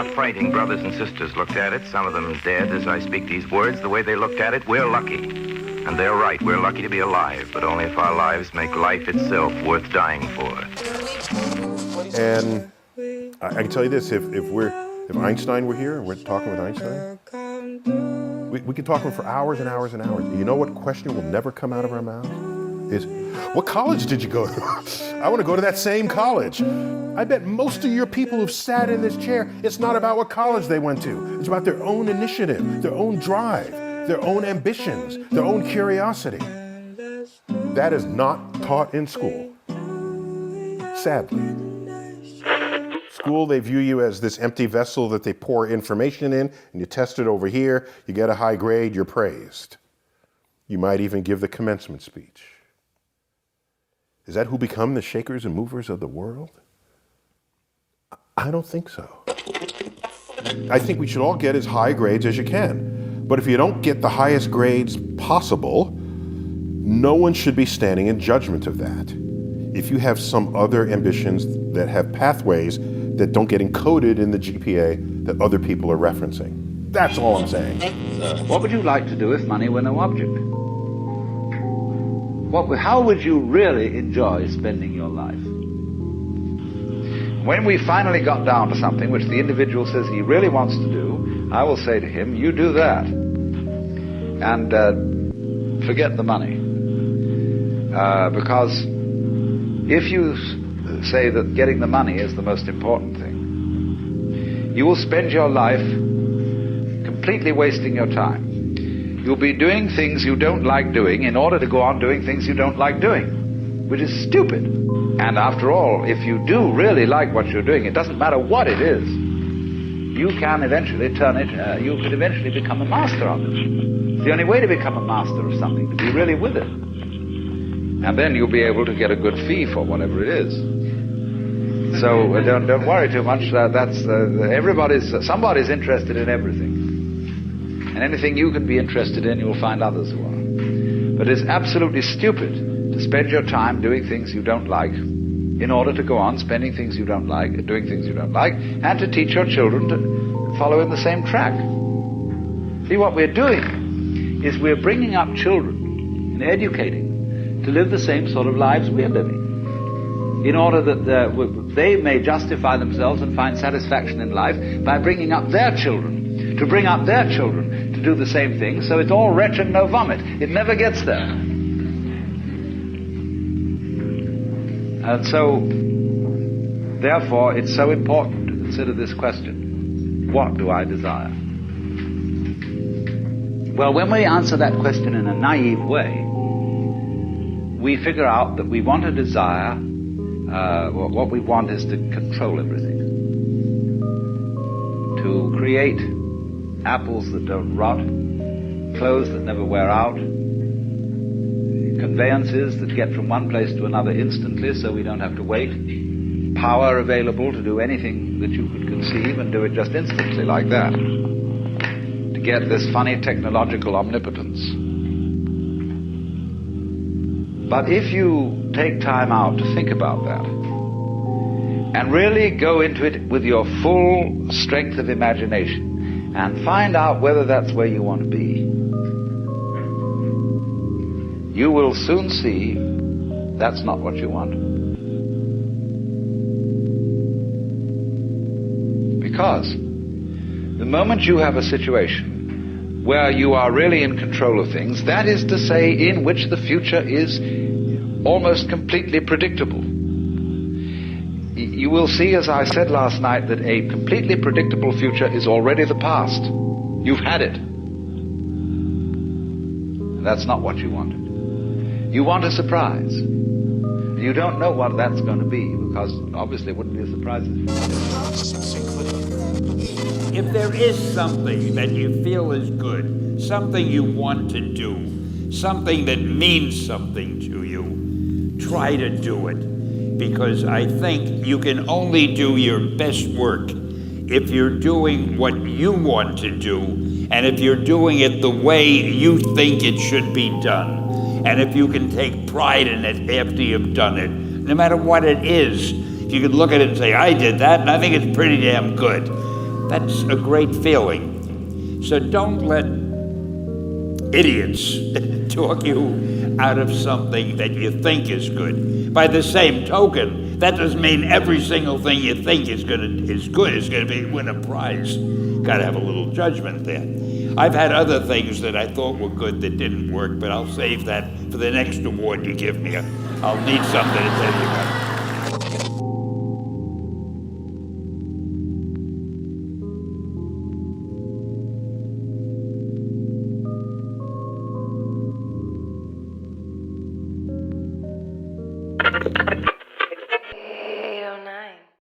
our fighting brothers and sisters looked at it, some of them dead as I speak these words, the way they looked at it, we're lucky. And they're right, we're lucky to be alive, but only if our lives make life itself worth dying for. And I can tell you this, if Einstein were here and we're talking with Einstein, we could talk to him for hours and hours and hours. You know what question will never come out of our mouths? Is, what college did you go to? I want to go to that same college. I bet most of your people who've sat in this chair, it's not about what college they went to. It's about their own initiative, their own drive, their own ambitions, their own curiosity. That is not taught in school, sadly. School, they view you as this empty vessel that they pour information in, and you test it over here, you get a high grade, you're praised. You might even give the commencement speech. Is that who become the shakers and movers of the world? I don't think so. I think we should all get as high grades as you can. But if you don't get the highest grades possible, no one should be standing in judgment of that. If you have some other ambitions that have pathways that don't get encoded in the GPA that other people are referencing. That's all I'm saying. What would you like to do if money were no object? How would you really enjoy spending your life? When we finally got down to something which the individual says he really wants to do, I will say to him, you do that. And forget the money. Because if you say that getting the money is the most important thing, you will spend your life completely wasting your time. You'll be doing things you don't like doing in order to go on doing things you don't like doing, which is stupid. And after all, if you do really like what you're doing, it doesn't matter what it is, you can eventually turn it, you could eventually become a master of it. It's the only way to become a master of something, to be really with it. And then you'll be able to get a good fee for whatever it is. So don't worry too much. Somebody's interested in everything. And anything you can be interested in, you'll find others who are. But it's absolutely stupid to spend your time doing things you don't like in order to go on spending things you don't like, doing things you don't like, and to teach your children to follow in the same track. See, what we're doing is we're bringing up children and educating to live the same sort of lives we're living, in order that they may justify themselves and find satisfaction in life by bringing up their children, to bring up their children to do the same thing, so it's all wretch and no vomit. It never gets there. And so, therefore, it's so important to consider this question: what do I desire? Well, when we answer that question in a naive way, we figure out that we want to desire, what we want is to control everything. To create apples that don't rot, clothes that never wear out, conveyances that get from one place to another instantly so we don't have to wait, power available to do anything that you could conceive and do it just instantly like that, to get this funny technological omnipotence. But if you take time out to think about that and really go into it with your full strength of imagination and find out whether that's where you want to be, you will soon see that's not what you want. Because the moment you have a situation where you are really in control of things, that is to say, in which the future is almost completely predictable, you will see, as I said last night, that a completely predictable future is already the past. You've had it. That's not what you wanted. You want a surprise. You don't know what that's going to be, because obviously it wouldn't be a surprise. If there is something that you feel is good, something you want to do, something that means something to you, try to do it. Because I think you can only do your best work if you're doing what you want to do, and if you're doing it the way you think it should be done. And if you can take pride in it after you've done it, no matter what it is, if you can look at it and say, I did that, and I think it's pretty damn good. That's a great feeling. So don't let idiots talk you out of something that you think is good. By the same token, that doesn't mean every single thing you think is good is going to win a prize. Got to have a little judgment there. I've had other things that I thought were good that didn't work, but I'll save that for the next award you give me. I'll need something to tell you about.